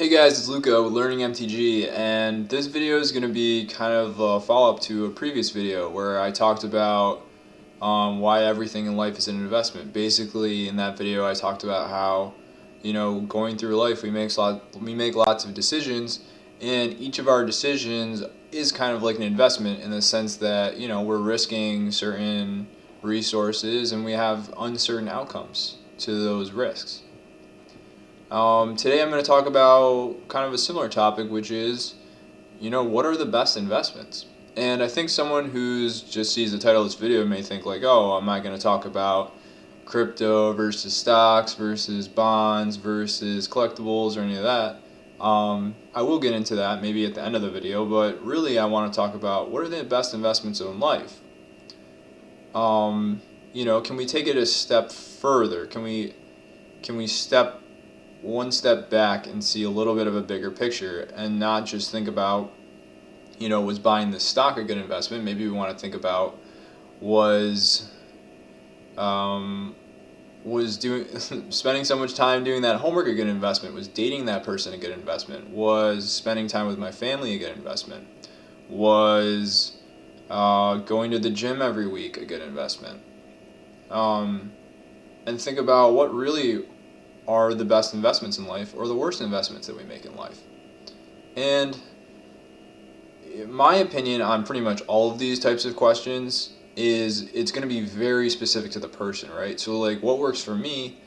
Hey guys, it's Luca with Learning MTG, and this video is going to be kind of a follow-up to a previous video where I talked about why everything in life is an investment. Basically, in that video, I talked about how, going through life, we make lots of decisions, and each of our decisions is kind of like an investment in the sense that we're risking certain resources and we have uncertain outcomes to those risks. Today I'm going to talk about kind of a similar topic, which is, what are the best investments? And I think someone who's just sees the title of this video may think like, oh, I'm not going to talk about crypto versus stocks versus bonds versus collectibles or any of that. I will get into that maybe at the end of the video, but really I want to talk about what are the best investments in life. Can we take it a step further? Can we step one step back and see a little bit of a bigger picture and not just think about, was buying this stock a good investment? Maybe we want to think about was doing spending so much time doing that homework a good investment? Was dating that person a good investment? Was spending time with my family a good investment? Was going to the gym every week a good investment? And think about what really are the best investments in life or the worst investments that we make in life. And my opinion on pretty much all of these types of questions is it's going to be very specific to the person, right? So like what works for me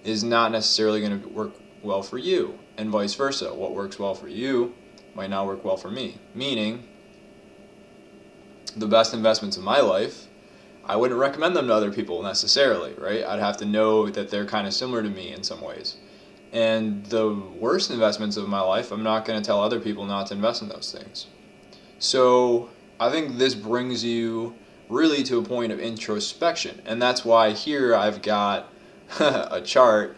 is not necessarily going to work well for you, and vice versa. What works well for you might not work well for me. Meaning, the best investments in my life, I wouldn't recommend them to other people necessarily, right? I'd have to know that they're kind of similar to me in some ways. And the worst investments of my life, I'm not going to tell other people not to invest in those things. So I think this brings you really to a point of introspection. And that's why here I've got a chart.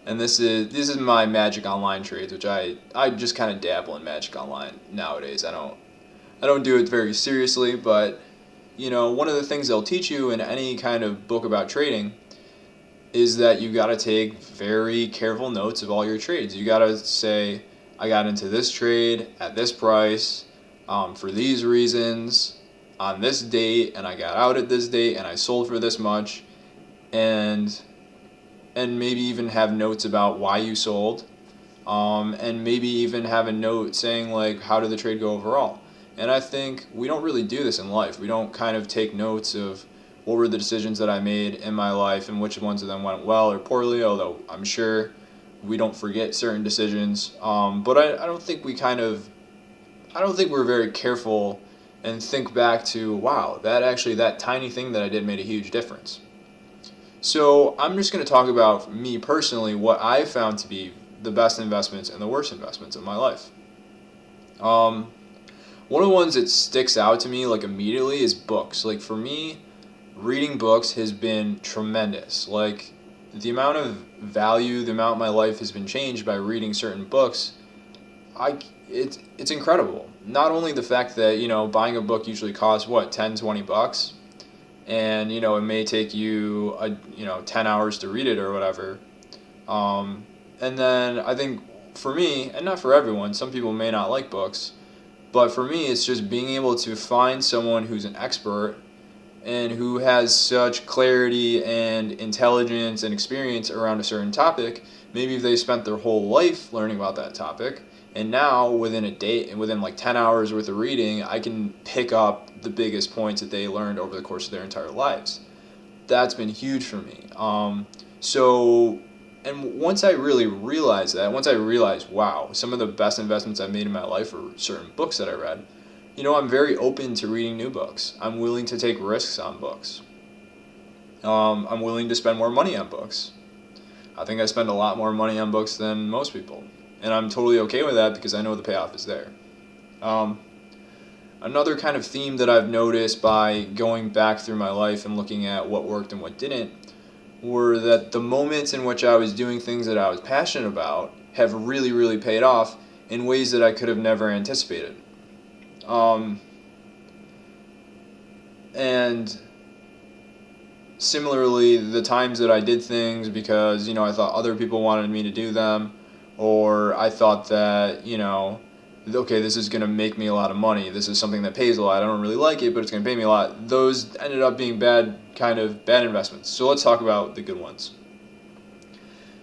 And this is my Magic Online trades, which I just kind of dabble in Magic Online nowadays. I don't do it very seriously, but one of the things they'll teach you in any kind of book about trading is that you got to take very careful notes of all your trades. You got to say, I got into this trade at this price for these reasons on this date, and I got out at this date, and I sold for this much, and maybe even have notes about why you sold, and maybe even have a note saying like, how did the trade go overall? And I think we don't really do this in life. We don't kind of take notes of what were the decisions that I made in my life and which ones of them went well or poorly, although I'm sure we don't forget certain decisions. But I don't think we're very careful and think back to, wow, that tiny thing that I did made a huge difference. So I'm just going to talk about me personally, what I found to be the best investments and the worst investments in my life. One of the ones that sticks out to me like immediately is books. Like for me, reading books has been tremendous. Like the amount of value, the amount my life has been changed by reading certain books, it's incredible. Not only the fact that, buying a book usually costs what, 10, 20 bucks, and it may take you 10 hours to read it or whatever. And then I think for me, and not for everyone, some people may not like books, but for me, it's just being able to find someone who's an expert and who has such clarity and intelligence and experience around a certain topic. Maybe they spent their whole life learning about that topic, and now within a day and within like 10 hours worth of reading, I can pick up the biggest points that they learned over the course of their entire lives. That's been huge for me. And once I really realized that, once I realized, wow, some of the best investments I've made in my life are certain books that I read, I'm very open to reading new books. I'm willing to take risks on books. I'm willing to spend more money on books. I think I spend a lot more money on books than most people. And I'm totally okay with that because I know the payoff is there. Another kind of theme that I've noticed by going back through my life and looking at what worked and what didn't were that the moments in which I was doing things that I was passionate about have really, really paid off in ways that I could have never anticipated. And similarly, the times that I did things because, I thought other people wanted me to do them, or I thought that, okay, this is going to make me a lot of money. This is something that pays a lot. I don't really like it, but it's going to pay me a lot. Those ended up being bad investments. So let's talk about the good ones.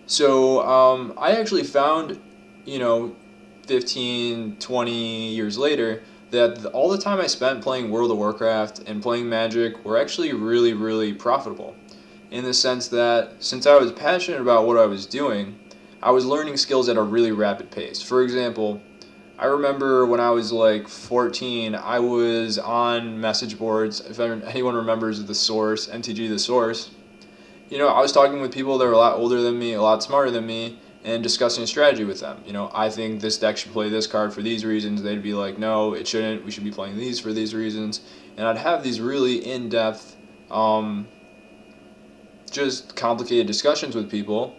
So I actually found, 15, 20 years later, that all the time I spent playing World of Warcraft and playing Magic were actually really, really profitable. In the sense that since I was passionate about what I was doing, I was learning skills at a really rapid pace. For example, I remember when I was like 14, I was on message boards. If anyone remembers The Source, MTG The Source, I was talking with people that were a lot older than me, a lot smarter than me, and discussing a strategy with them. I think this deck should play this card for these reasons. They'd be like, no, it shouldn't. We should be playing these for these reasons. And I'd have these really in-depth, just complicated discussions with people.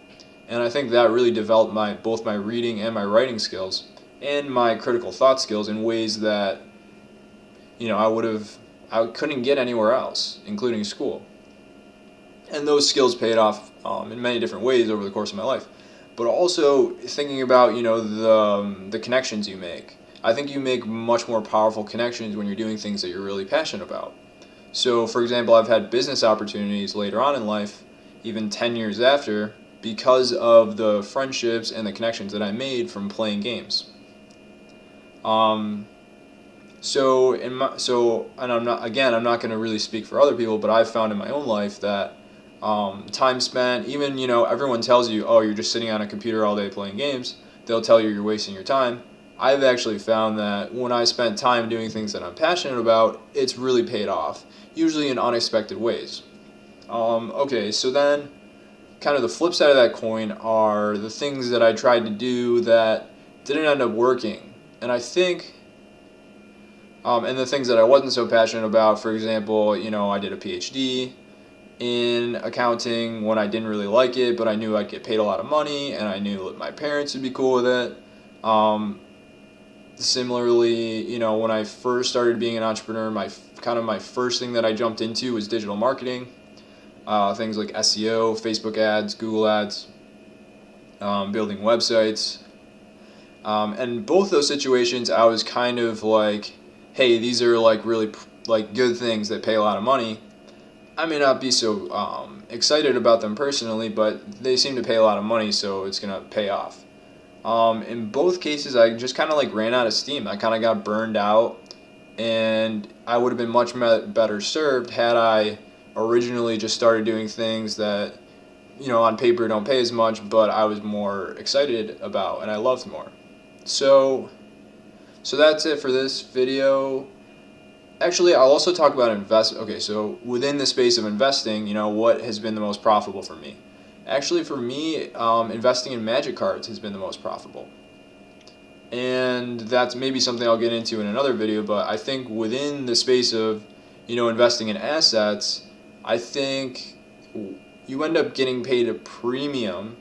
And I think that really developed both my reading and my writing skills and my critical thought skills in ways that, I couldn't get anywhere else, including school. And those skills paid off in many different ways over the course of my life. But also thinking about the connections you make. I think you make much more powerful connections when you're doing things that you're really passionate about. So, for example, I've had business opportunities later on in life, even 10 years after, because of the friendships and the connections that I made from playing games. And I'm not going to really speak for other people, but I've found in my own life that time spent, even, everyone tells you, oh, you're just sitting on a computer all day playing games. They'll tell you you're wasting your time. I've actually found that when I spent time doing things that I'm passionate about, it's really paid off, usually in unexpected ways. Okay, so then kind of the flip side of that coin are the things that I tried to do that didn't end up working. And I think, and the things that I wasn't so passionate about, for example, I did a PhD in accounting when I didn't really like it, but I knew I'd get paid a lot of money, and I knew that my parents would be cool with it. Similarly, when I first started being an entrepreneur, my first thing that I jumped into was digital marketing, things like SEO, Facebook ads, Google ads, building websites, and both those situations, I was kind of like, hey, these are like really like good things that pay a lot of money. I may not be so excited about them personally, but they seem to pay a lot of money, so it's going to pay off. In both cases, I just kind of like ran out of steam. I kind of got burned out, and I would have been much better served had I originally just started doing things that, on paper don't pay as much, but I was more excited about and I loved more. So that's it for this video. Actually, I'll also talk about Okay, so within the space of investing, what has been the most profitable for me? Actually, for me, investing in Magic cards has been the most profitable. And that's maybe something I'll get into in another video, but I think within the space of, investing in assets, I think you end up getting paid a premium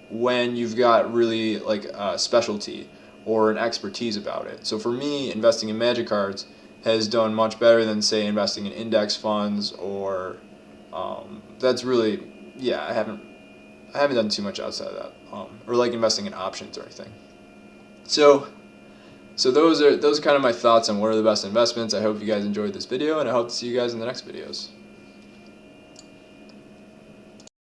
when you've got really like a specialty or an expertise about it. So for me, investing in Magic cards has done much better than, say, investing in index funds or that's really, yeah, I haven't done too much outside of that, or like investing in options or anything. So those are kind of my thoughts on what are the best investments. I hope you guys enjoyed this video, and I hope to see you guys in the next videos.